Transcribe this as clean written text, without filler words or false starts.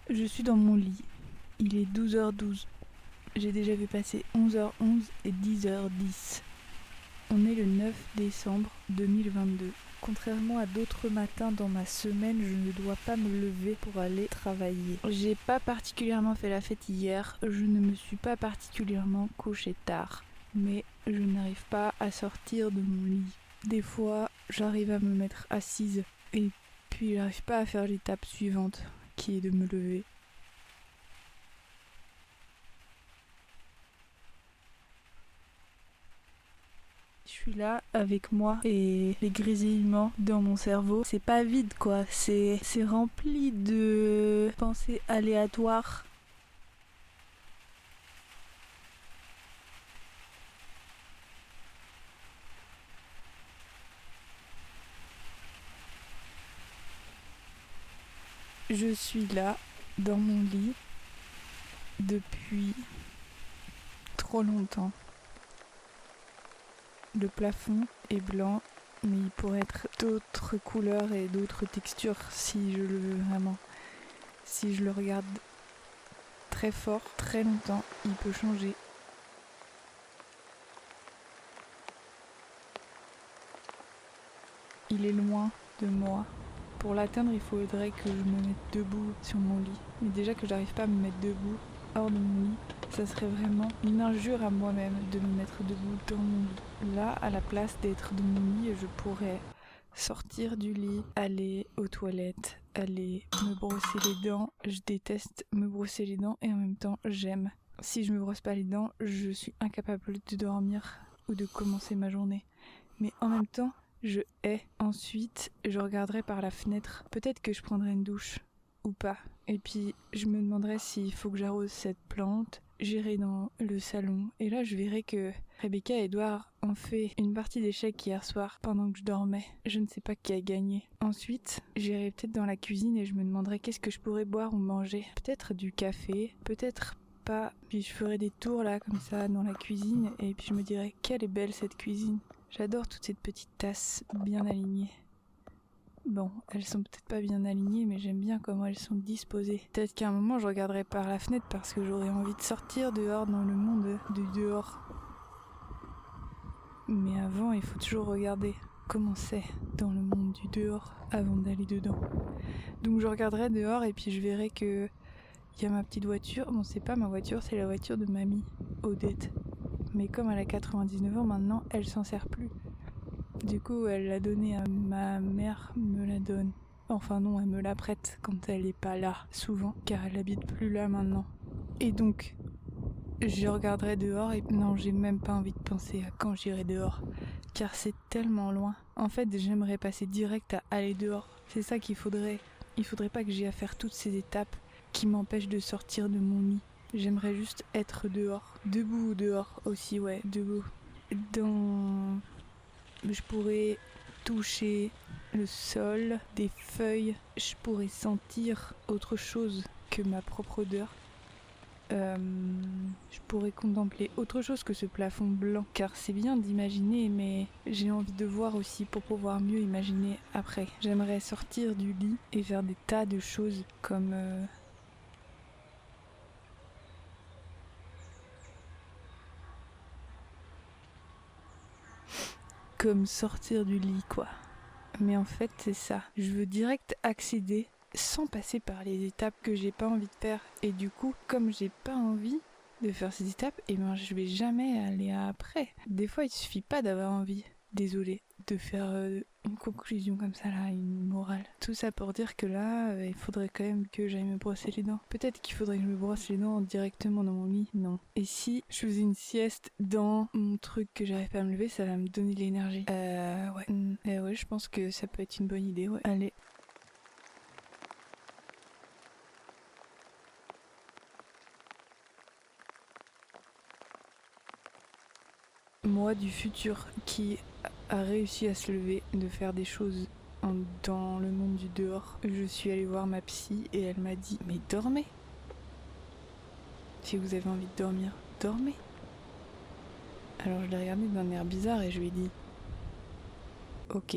Je suis dans mon lit. Il est 12h12. J'ai déjà vu passer 11h11 et 10h10. On est le 9 décembre 2022. Contrairement à d'autres matins dans ma semaine, je ne dois pas me lever pour aller travailler. J'ai pas particulièrement fait la fête hier, je ne me suis pas particulièrement couché tard. Mais je n'arrive pas à sortir de mon lit. Des fois, j'arrive à me mettre assise et puis j'arrive pas à faire l'étape suivante, qui est de me lever. Je suis là avec moi et les grésillements dans mon cerveau. C'est pas vide quoi, c'est rempli de pensées aléatoires. Je suis là dans mon lit depuis trop longtemps. Le plafond est blanc, mais il pourrait être d'autres couleurs et d'autres textures si je le veux vraiment. Si je le regarde très fort, très longtemps, il peut changer. Il est loin de moi. Pour l'atteindre, il faudrait que je me mette debout sur mon lit. Mais déjà que j'arrive pas à me mettre debout hors de mon lit, ça serait vraiment une injure à moi-même de me mettre debout dans mon lit. Là, à la place d'être dans mon lit, je pourrais sortir du lit, aller aux toilettes, aller me brosser les dents. Je déteste me brosser les dents et en même temps, j'aime. Si je me brosse pas les dents, je suis incapable de dormir ou de commencer ma journée. Mais en même temps, je hais. Ensuite, je regarderai par la fenêtre. Peut-être que je prendrai une douche ou pas. Et puis, je me demanderai s'il faut que j'arrose cette plante. J'irai dans le salon et là, je verrai que Rebecca et Edouard ont fait une partie d'échecs hier soir pendant que je dormais. Je ne sais pas qui a gagné. Ensuite, j'irai peut-être dans la cuisine et je me demanderai qu'est-ce que je pourrais boire ou manger. Peut-être du café, peut-être pas. Puis je ferai des tours là comme ça dans la cuisine et puis je me dirai quelle est belle cette cuisine. J'adore toutes ces petites tasses bien alignées. Bon, elles sont peut-être pas bien alignées, mais j'aime bien comment elles sont disposées. Peut-être qu'à un moment, je regarderai par la fenêtre parce que j'aurais envie de sortir dehors dans le monde du dehors. Mais avant, il faut toujours regarder comment c'est dans le monde du dehors avant d'aller dedans. Donc je regarderai dehors et puis je verrai que il y a ma petite voiture. Bon, c'est pas ma voiture, c'est la voiture de mamie, Odette. Mais comme elle a 99 ans maintenant, elle s'en sert plus. Du coup, elle l'a donnée à ma mère, me la donne. Enfin non, elle me la prête quand elle est pas là, souvent, car elle habite plus là maintenant. Et donc, je regarderai dehors et non, j'ai même pas envie de penser à quand j'irai dehors, car c'est tellement loin. En fait, j'aimerais passer direct à aller dehors. C'est ça qu'il faudrait. Il faudrait pas que j'aie à faire toutes ces étapes qui m'empêchent de sortir de mon lit. J'aimerais juste être dehors. Debout ou dehors aussi, ouais, debout. Je pourrais toucher le sol, des feuilles. Je pourrais sentir autre chose que ma propre odeur. Je pourrais contempler autre chose que ce plafond blanc, car c'est bien d'imaginer, mais j'ai envie de voir aussi pour pouvoir mieux imaginer après. J'aimerais sortir du lit et faire des tas de choses comme sortir du lit quoi. Mais en fait c'est ça, je veux direct accéder sans passer par les étapes que j'ai pas envie de faire. Et du coup, comme j'ai pas envie de faire ces étapes, et ben je vais jamais aller après. Des fois il suffit pas d'avoir envie, désolé, de faire une conclusion comme ça là, une morale. Tout ça pour dire que là, il faudrait quand même que j'aille me brosser les dents. Peut-être qu'il faudrait que je me brosse les dents directement dans mon lit, non. Et si je faisais une sieste dans mon truc que j'arrive pas à me lever, ça va me donner de l'énergie. Ouais. Ouais, je pense que ça peut être une bonne idée, ouais. Allez. Moi du futur qui a réussi à se lever, de faire des choses dans le monde du dehors. Je suis allée voir ma psy et elle m'a dit « Mais dormez ! Si vous avez envie de dormir, dormez !» Alors je l'ai regardée d'un air bizarre et je lui ai dit « Ok,